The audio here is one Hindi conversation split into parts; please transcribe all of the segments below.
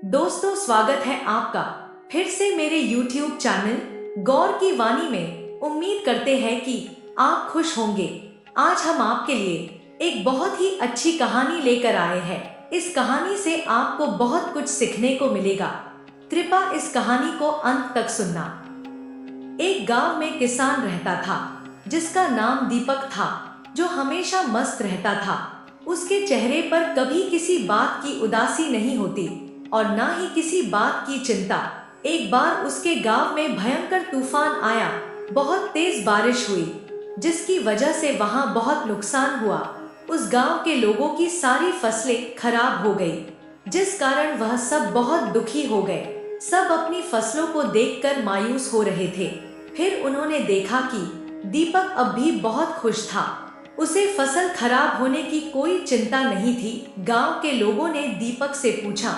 दोस्तों, स्वागत है आपका फिर से मेरे YouTube चैनल गौर की वाणी में। उम्मीद करते हैं कि आप खुश होंगे। आज हम आपके लिए एक बहुत ही अच्छी कहानी लेकर आए हैं। इस कहानी से आपको बहुत कुछ सीखने को मिलेगा। कृपया इस कहानी को अंत तक सुनना। एक गांव में किसान रहता था जिसका नाम दीपक था, जो हमेशा मस्त रहता था। उसके चेहरे पर कभी किसी बात की उदासी नहीं होती और ना ही किसी बात की चिंता। एक बार उसके गांव में भयंकर तूफान आया। बहुत तेज बारिश हुई जिसकी वजह से वहां बहुत नुकसान हुआ। उस गांव के लोगों की सारी फसलें खराब हो गई, जिस कारण वह सब बहुत दुखी हो गए। सब अपनी फसलों को देखकर मायूस हो रहे थे। फिर उन्होंने देखा कि दीपक अब भी बहुत खुश था। उसे फसल खराब होने की कोई चिंता नहीं थी। गांव के लोगों ने दीपक से पूछा,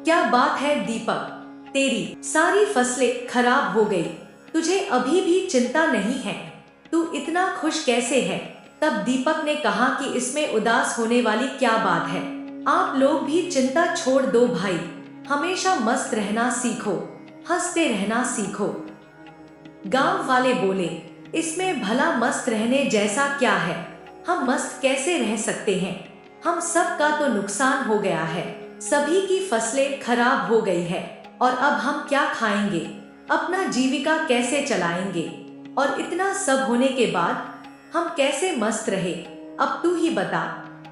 क्या बात है दीपक, तेरी सारी फसलें खराब हो गई, तुझे अभी भी चिंता नहीं है? तू इतना खुश कैसे है? तब दीपक ने कहा कि इसमें उदास होने वाली क्या बात है। आप लोग भी चिंता छोड़ दो भाई, हमेशा मस्त रहना सीखो, हंसते रहना सीखो। गांव वाले बोले, इसमें भला मस्त रहने जैसा क्या है? हम मस्त कैसे रह सकते हैं? हम सब का तो नुकसान हो गया है, सभी की फसलें खराब हो गई है और अब हम क्या खाएंगे, अपना जीविका कैसे चलाएंगे? और इतना सब होने के बाद हम कैसे मस्त रहे? अब तू ही बता,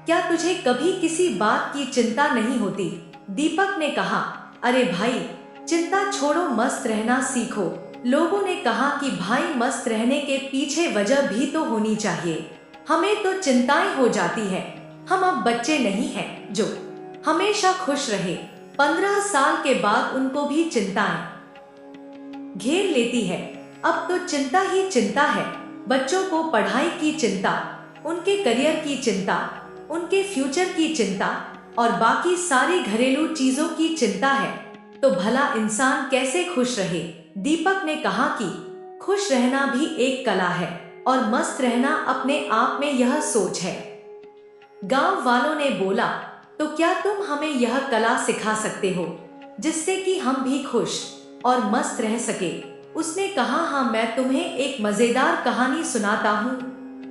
क्या तुझे कभी किसी बात की चिंता नहीं होती? दीपक ने कहा, अरे भाई, चिंता छोड़ो, मस्त रहना सीखो। लोगों ने कहा कि भाई, मस्त रहने के पीछे वजह भी तो होनी चाहिए। हमें तो चिंताएं हो जाती है। हम अब बच्चे नहीं हैं जो हमेशा खुश रहे। 15 साल के बाद उनको भी चिंताएं घेर लेती है। अब तो चिंता ही चिंता है। बच्चों को पढ़ाई की चिंता, उनके करियर की चिंता, उनके फ्यूचर की चिंता और बाकी सारी घरेलू चीजों की चिंता है। तो भला इंसान कैसे खुश रहे? दीपक ने कहा कि खुश रहना भी एक कला है और मस्त रहना अपने आप में यह सोच है। गांव वालों ने बोला, तो क्या तुम हमें यह कला सिखा सकते हो जिससे कि हम भी खुश और मस्त रह सके? उसने कहा, हाँ, मैं तुम्हें एक मजेदार कहानी सुनाता हूँ,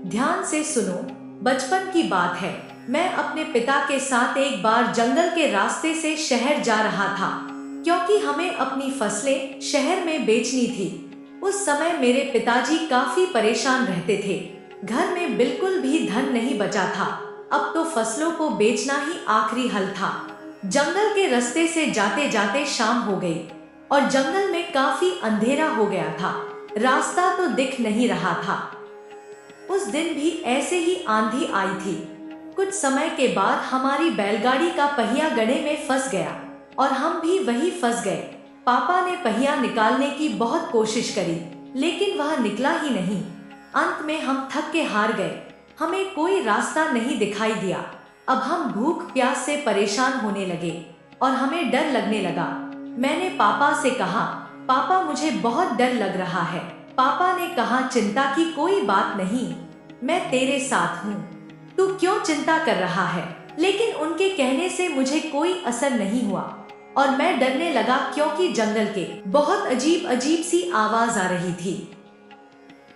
ध्यान से सुनो। बचपन की बात है। मैं अपने पिता के साथ एक बार जंगल के रास्ते से शहर जा रहा था, क्योंकि हमें अपनी फसलें शहर में बेचनी थी। उस समय मेरे पिताजी काफी परेशान रहते थे। घर में बिल्कुल भी धन नहीं बचा था। अब तो फसलों को बेचना ही आखिरी हल था। जंगल के रास्ते से जाते जाते शाम हो गई और जंगल में काफी अंधेरा हो गया था। रास्ता तो दिख नहीं रहा था। उस दिन भी ऐसे ही आंधी आई थी। कुछ समय के बाद हमारी बैलगाड़ी का पहिया गड्ढे में फंस गया और हम भी वही फंस गए। पापा ने पहिया निकालने की बहुत कोशिश करी, लेकिन वह निकला ही नहीं। अंत में हम थक के हार गए। हमें कोई रास्ता नहीं दिखाई दिया। अब हम भूख प्यास से परेशान होने लगे और हमें डर लगने लगा। मैंने पापा से कहा, पापा, मुझे बहुत डर लग रहा है। पापा ने कहा, चिंता की कोई बात नहीं, मैं तेरे साथ हूँ, तू क्यों चिंता कर रहा है? लेकिन उनके कहने से मुझे कोई असर नहीं हुआ और मैं डरने लगा, क्योंकि जंगल के बहुत अजीब अजीब सी आवाज आ रही थी।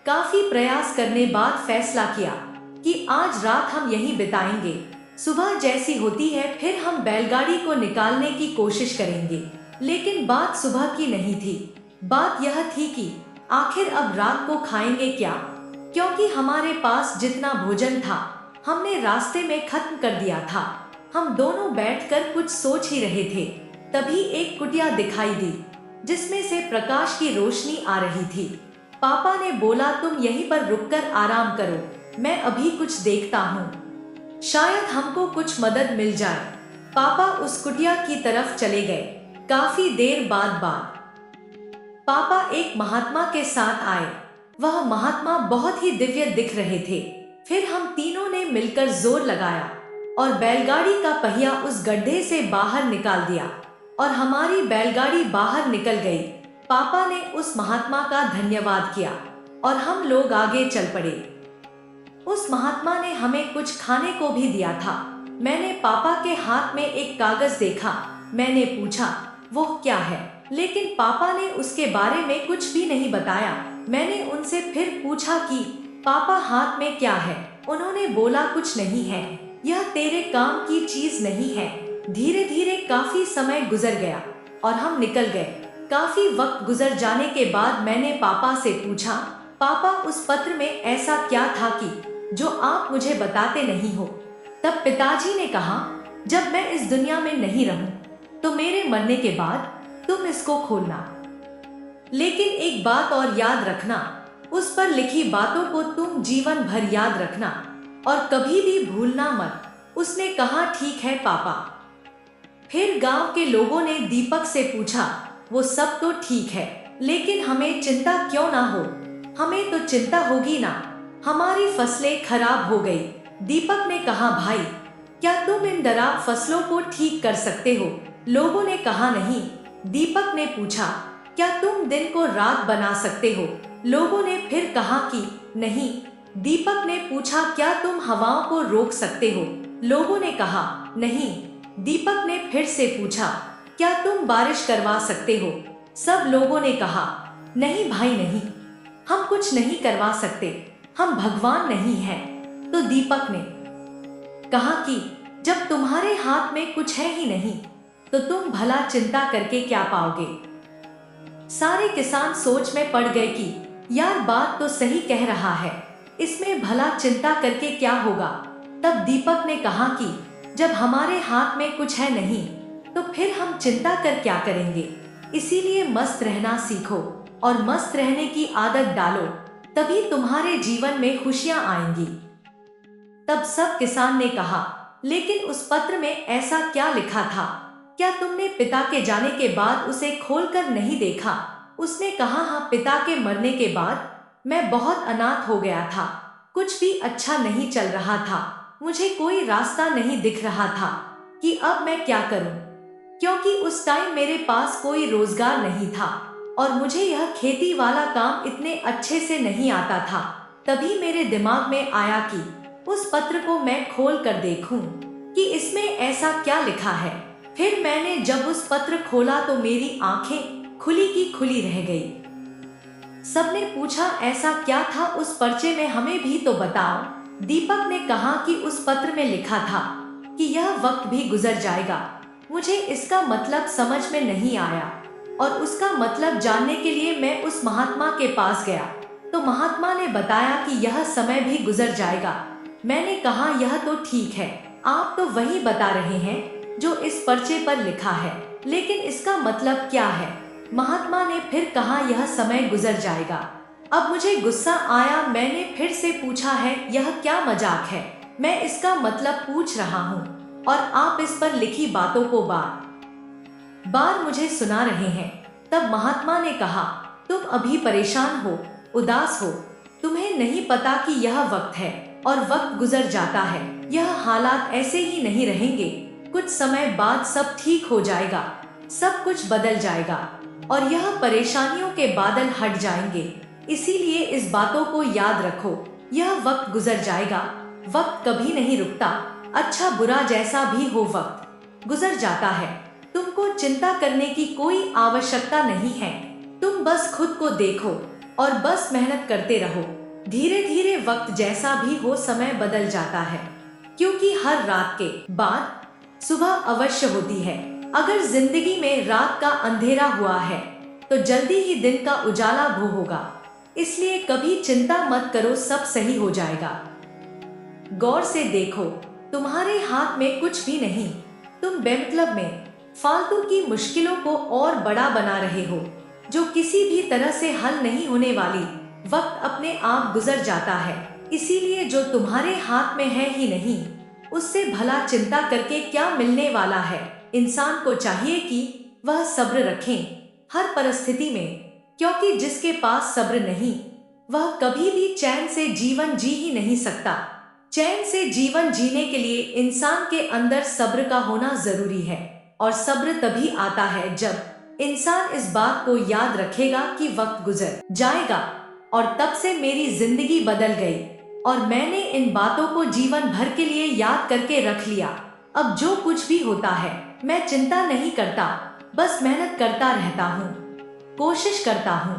काफी प्रयास करने बाद फैसला किया कि आज रात हम यहीं बिताएंगे। सुबह जैसी होती है फिर हम बैलगाड़ी को निकालने की कोशिश करेंगे। लेकिन बात सुबह की नहीं थी। बात यह थी कि आखिर अब रात को खाएंगे क्या, क्योंकि हमारे पास जितना भोजन था हमने रास्ते में खत्म कर दिया था। हम दोनों बैठकर कुछ सोच ही रहे थे, तभी एक कुटिया दिखाई दी जिसमें से प्रकाश की रोशनी आ रही थी। पापा ने बोला, तुम यहीं पर रुककर आराम करो, मैं अभी कुछ देखता हूँ, शायद हमको कुछ मदद मिल जाए। पापा उस कुटिया की तरफ चले गए। काफी देर बाद पापा एक महात्मा के साथ आए। वह महात्मा बहुत ही दिव्य दिख रहे थे। फिर हम तीनों ने मिलकर जोर लगाया और बैलगाड़ी का पहिया उस गड्ढे से बाहर निकाल दिया और हमारी बैलगाड़ी बाहर निकल गई। पापा ने उस महात्मा का धन्यवाद किया और हम लोग आगे चल पड़े। उस महात्मा ने हमें कुछ खाने को भी दिया था। मैंने पापा के हाथ में एक कागज देखा। मैंने पूछा, वो क्या है, लेकिन पापा ने उसके बारे में कुछ भी नहीं बताया। मैंने उनसे फिर पूछा कि पापा हाथ में क्या है। उन्होंने बोला कुछ नहीं है, यह तेरे काम की चीज नहीं है। धीरे धीरे काफी समय गुजर गया और हम निकल गए। काफी वक्त गुजर जाने के बाद मैंने पापा से पूछा, पापा उस पत्र में ऐसा क्या था कि जो आप मुझे बताते नहीं हो। तब पिताजी ने कहा, जब मैं इस दुनिया में नहीं रहूं तो मेरे मरने के बाद तुम इसको खोलना, लेकिन एक बात और याद रखना, उस पर लिखी बातों को तुम जीवन भर याद रखना और कभी भी भूलना मत। उसने कहा, ठीक है पापा। फिर गांव के लोगों ने दीपक से पूछा, वो सब तो ठीक है, लेकिन हमें चिंता क्यों ना हो। हमें तो चिंता होगी ना, हमारी फसलें खराब हो गई। दीपक ने कहा, भाई क्या तुम इन खराब फसलों को ठीक कर सकते हो। लोगों ने कहा, नहीं। दीपक ने पूछा, क्या तुम दिन को रात बना सकते हो। लोगों ने फिर कहा कि नहीं। दीपक ने पूछा, क्या तुम हवाओं को रोक सकते हो। लोगों ने कहा, नहीं। दीपक ने फिर से पूछा, क्या तुम बारिश करवा सकते हो। सब लोगों ने कहा, नहीं भाई नहीं, हम कुछ नहीं करवा सकते, हम भगवान नहीं हैं। तो दीपक ने कहा कि जब तुम्हारे हाथ में कुछ है ही नहीं तो तुम भला चिंता करके क्या पाओगे। सारे किसान सोच में पड़ गए कि यार बात तो सही कह रहा है, इसमें भला चिंता करके क्या होगा। तब दीपक ने कहा कि जब हमारे हाथ में कुछ है नहीं तो फिर हम चिंता कर क्या करेंगे। इसीलिए मस्त रहना सीखो और मस्त रहने की आदत डालो, तभी तुम्हारे जीवन में खुशियां आएंगी। तब सब किसान ने कहा, लेकिन उस पत्र में ऐसा क्या लिखा था, क्या तुमने पिता के जाने के बाद उसे खोलकर नहीं देखा। उसने कहा, हाँ, पिता के मरने के बाद मैं बहुत अनाथ हो गया था, कुछ भी अच्छा नहीं चल रहा था, मुझे कोई रास्ता नहीं दिख रहा था कि अब मैं क्या करूं, क्योंकि उस टाइम मेरे पास कोई रोजगार नहीं था और मुझे यह खेती वाला काम इतने अच्छे से नहीं आता था। तभी मेरे दिमाग में आया कि उस पत्र को मैं खोल कर देखूं कि इसमें ऐसा क्या लिखा है। फिर मैंने जब उस पत्र खोला तो मेरी आंखें खुली की खुली रह गई। सबने पूछा, ऐसा क्या था उस पर्चे में, हमें भी तो बताओ। दीपक ने कहा कि उस पत्र में लिखा था कि यह वक्त भी गुजर जाएगा। मुझे इसका मतलब समझ में नहीं आया और उसका मतलब जानने के लिए मैं उस महात्मा के पास गया तो महात्मा ने बताया कि यह समय भी गुजर जाएगा। मैंने कहा, यह तो ठीक है, आप तो वही बता रहे हैं जो इस पर्चे पर लिखा है, लेकिन इसका मतलब क्या है। महात्मा ने फिर कहा, यह समय गुजर जाएगा। अब मुझे गुस्सा आया, मैंने फिर से पूछा है, यह क्या मजाक है, मैं इसका मतलब पूछ रहा हूँ और आप इस पर लिखी बातों को बार बार मुझे सुना रहे हैं। तब महात्मा ने कहा, तुम अभी परेशान हो, उदास हो, तुम्हें नहीं पता कि यह वक्त है और वक्त गुजर जाता है। यह हालात ऐसे ही नहीं रहेंगे, कुछ समय बाद सब ठीक हो जाएगा, सब कुछ बदल जाएगा और यह परेशानियों के बादल हट जाएंगे। इसीलिए इस बातों को याद रखो, यह वक्त गुजर जाएगा, वक्त कभी नहीं रुकता, अच्छा बुरा जैसा भी हो वक्त गुजर जाता है। तुमको चिंता करने की कोई आवश्यकता नहीं है, तुम बस खुद को देखो और बस मेहनत करते रहो। धीरे धीरे वक्त जैसा भी हो समय बदल जाता है, क्योंकि हर रात के बाद सुबह अवश्य होती है। अगर जिंदगी में रात का अंधेरा हुआ है तो जल्दी ही दिन का उजाला हो होगा। इसलिए कभी चिंता मत करो, सब सही हो जाएगा। गौर से देखो, तुम्हारे हाथ में कुछ भी नहीं, तुम बेमतलब में फालतू की मुश्किलों को और बड़ा बना रहे हो, जो किसी भी तरह से हल नहीं होने वाली। वक्त अपने आप गुजर जाता है, इसीलिए जो तुम्हारे हाथ में है ही नहीं उससे भला चिंता करके क्या मिलने वाला है। इंसान को चाहिए कि वह सब्र रखें हर परिस्थिति में, क्योंकि जिसके पास सब्र नहीं वह कभी भी चैन से जीवन जी ही नहीं सकता। चैन से जीवन जीने के लिए इंसान के अंदर सब्र का होना जरूरी है और सब्र तभी आता है जब इंसान इस बात को याद रखेगा कि वक्त गुजर जाएगा। और तब से मेरी जिंदगी बदल गई और मैंने इन बातों को जीवन भर के लिए याद करके रख लिया। अब जो कुछ भी होता है मैं चिंता नहीं करता, बस मेहनत करता रहता हूँ, कोशिश करता हूँ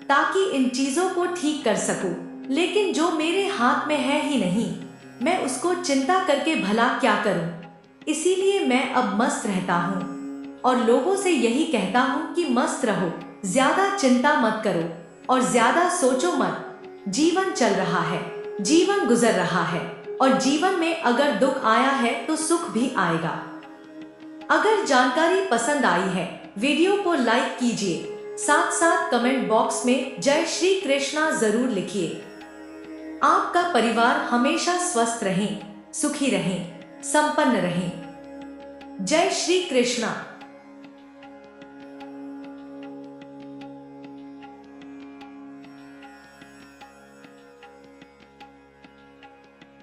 ताकि इन चीजों को ठीक कर सकूं, लेकिन जो मेरे हाथ में है ही नहीं, मैं उसको चिंता करके भला क्या करूं। इसीलिए मैं अब मस्त रहता हूँ और लोगों से यही कहता हूँ कि मस्त रहो, ज्यादा चिंता मत करो और ज्यादा सोचो मत। जीवन चल रहा है, जीवन गुजर रहा है और जीवन में अगर दुख आया है तो सुख भी आएगा। अगर जानकारी पसंद आई है, वीडियो को लाइक कीजिए, साथ साथ कमेंट बॉक्स में जय श्री कृष्णा जरूर लिखिए। आपका परिवार हमेशा स्वस्थ रहे, सुखी रहे, संपन्न रहे। जय श्री कृष्णा।